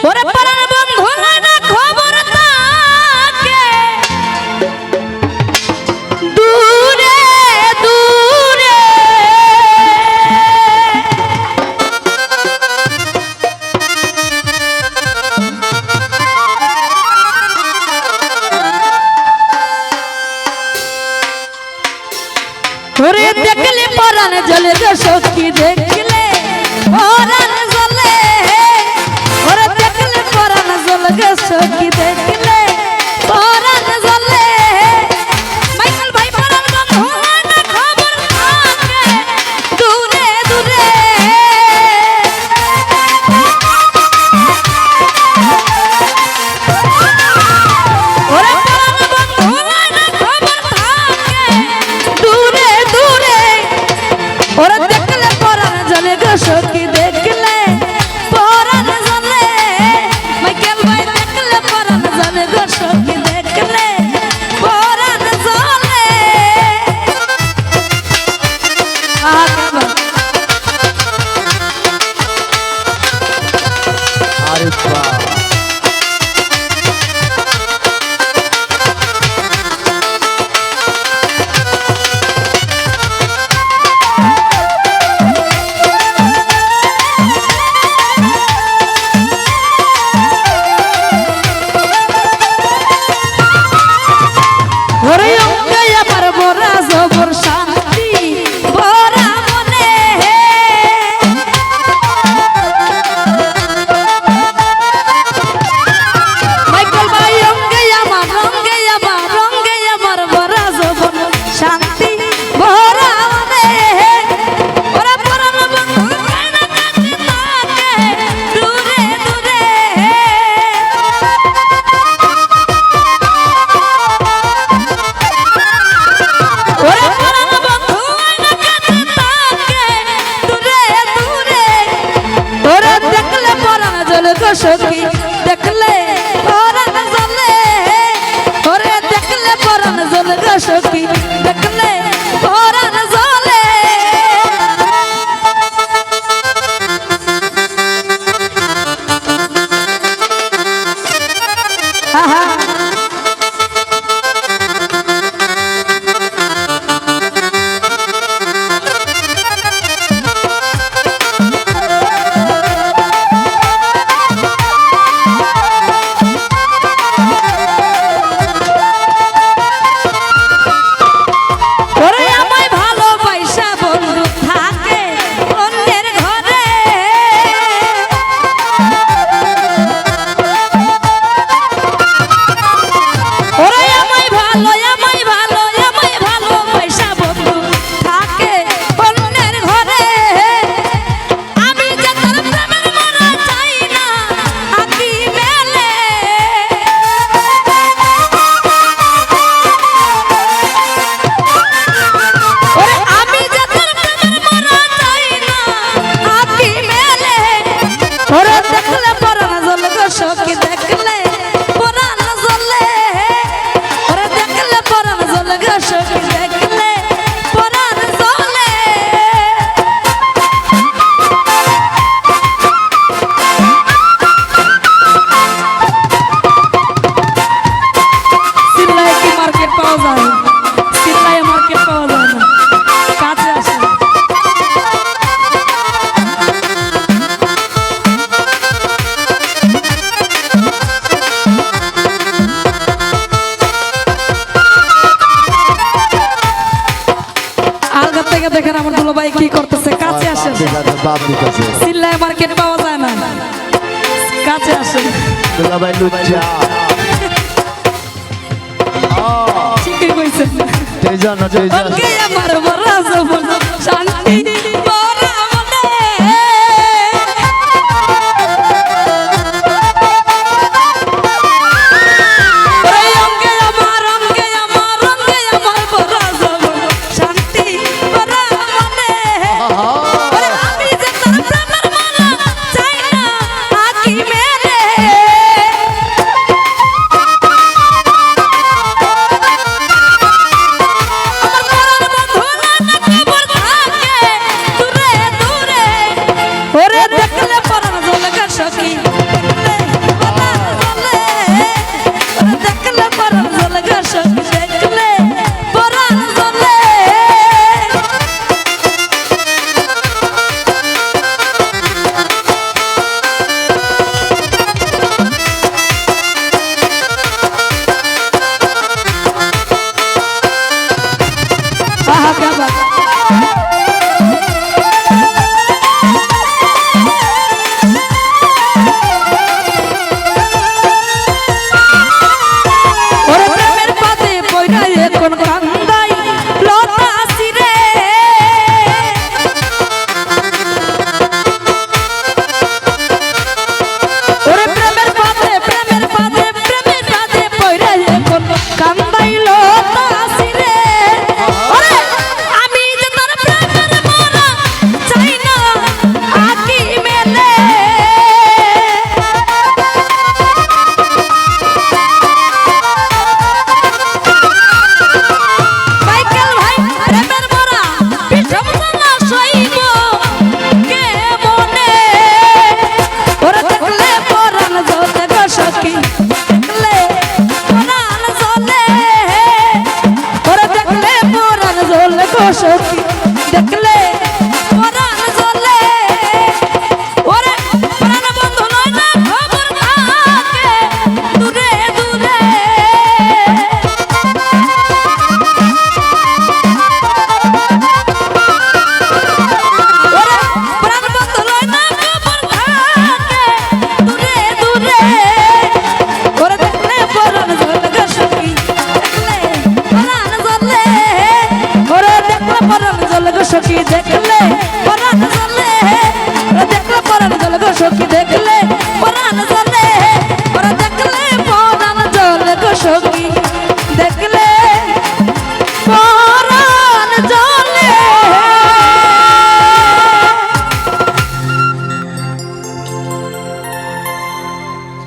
ওরে পাড়ার বন্ধু না খবর থাকে দূরে দূরে ওরে দেখলে পরাণ জ্বলে গো সখী দেখলে পরাণ জ্বলে ওরে দেখলে পরাণ জ্বলে গো সখী দেখলে পরাণ জ্বলে মাইকেল ভাই পরাণ বন্ধু না খবর থাকে দূরে দূরে ওরে পরাণ বন্ধু না খবর থাকে দূরে দূরে ওরে দেখলে পরাণ জ্বলে গো সখী দেখলে পরাণ জ্বলে মাইকেল ভাই দেখলে পরাণ জ্বলে গো সখী দেখলে পরাণ জ্বলে আরে বাহ ওরে অঙ্গে আমার বড়া জবর শান্তি বড়া মনে মাইকেল ভাই অঙ্গে আমার বড়া জবর শান্তি বড়া মনে ওরে পরাণ বন্ধু না কাছে থাকে দূরে দূরে ওরে পরাণ বন্ধু না কাছে থাকে দূরে দূরে ওরে দেখলে পরাণ জ্বলে গো সখী দেখলে পরাণ জ্বলে ওরে দেখলে পরাণ জ্বলে গো সখী দেখলে পরাণ জ্বলে আহা ওরে আমায় ভালোবাসা বন্ধু থাকে অন্যের ঘরে ওরে আমায় ভালোবাসা বন্ধু থাকে অন্যের ঘরে আমি যে তার প্রেমের মরা চাই না আকি মেলে ওরে আমি যে তোর প্রেমের মরা চাই না আকি মেলে ওরে দেখলে পরাণ জ্বলে গো সখী দেখলে পরাণ জ্বলে ওরে দেখলে পরাণ জ্বলে গো সখী দেখলে পরাণ জ্বলে সিল্লায় কি মার্কেট পাওয়া যায় সিল্লায় মার্কেট পাওয়া যায় না কাছে আসে আলগা থেকে দেখেন আমার দুলো ভাই কি করতেছে কাছে আসেন বাপ দিতেছে সিল্লায় মার্কেট পাওয়া যায় না কাছে আসেন দুলা ভাই লুচ্চা ঠিকই কইছেন তেজন ওকে আমার বড় জবর শান্তি বড় মনে ওরে অঙ্গে আমার বড় জবর শান্তি বড় মনে ওরে আমি যে তোর প্রেমের মালা চাই না আকি মেলে আমার পরাণ বন্ধু না খবর দেখলে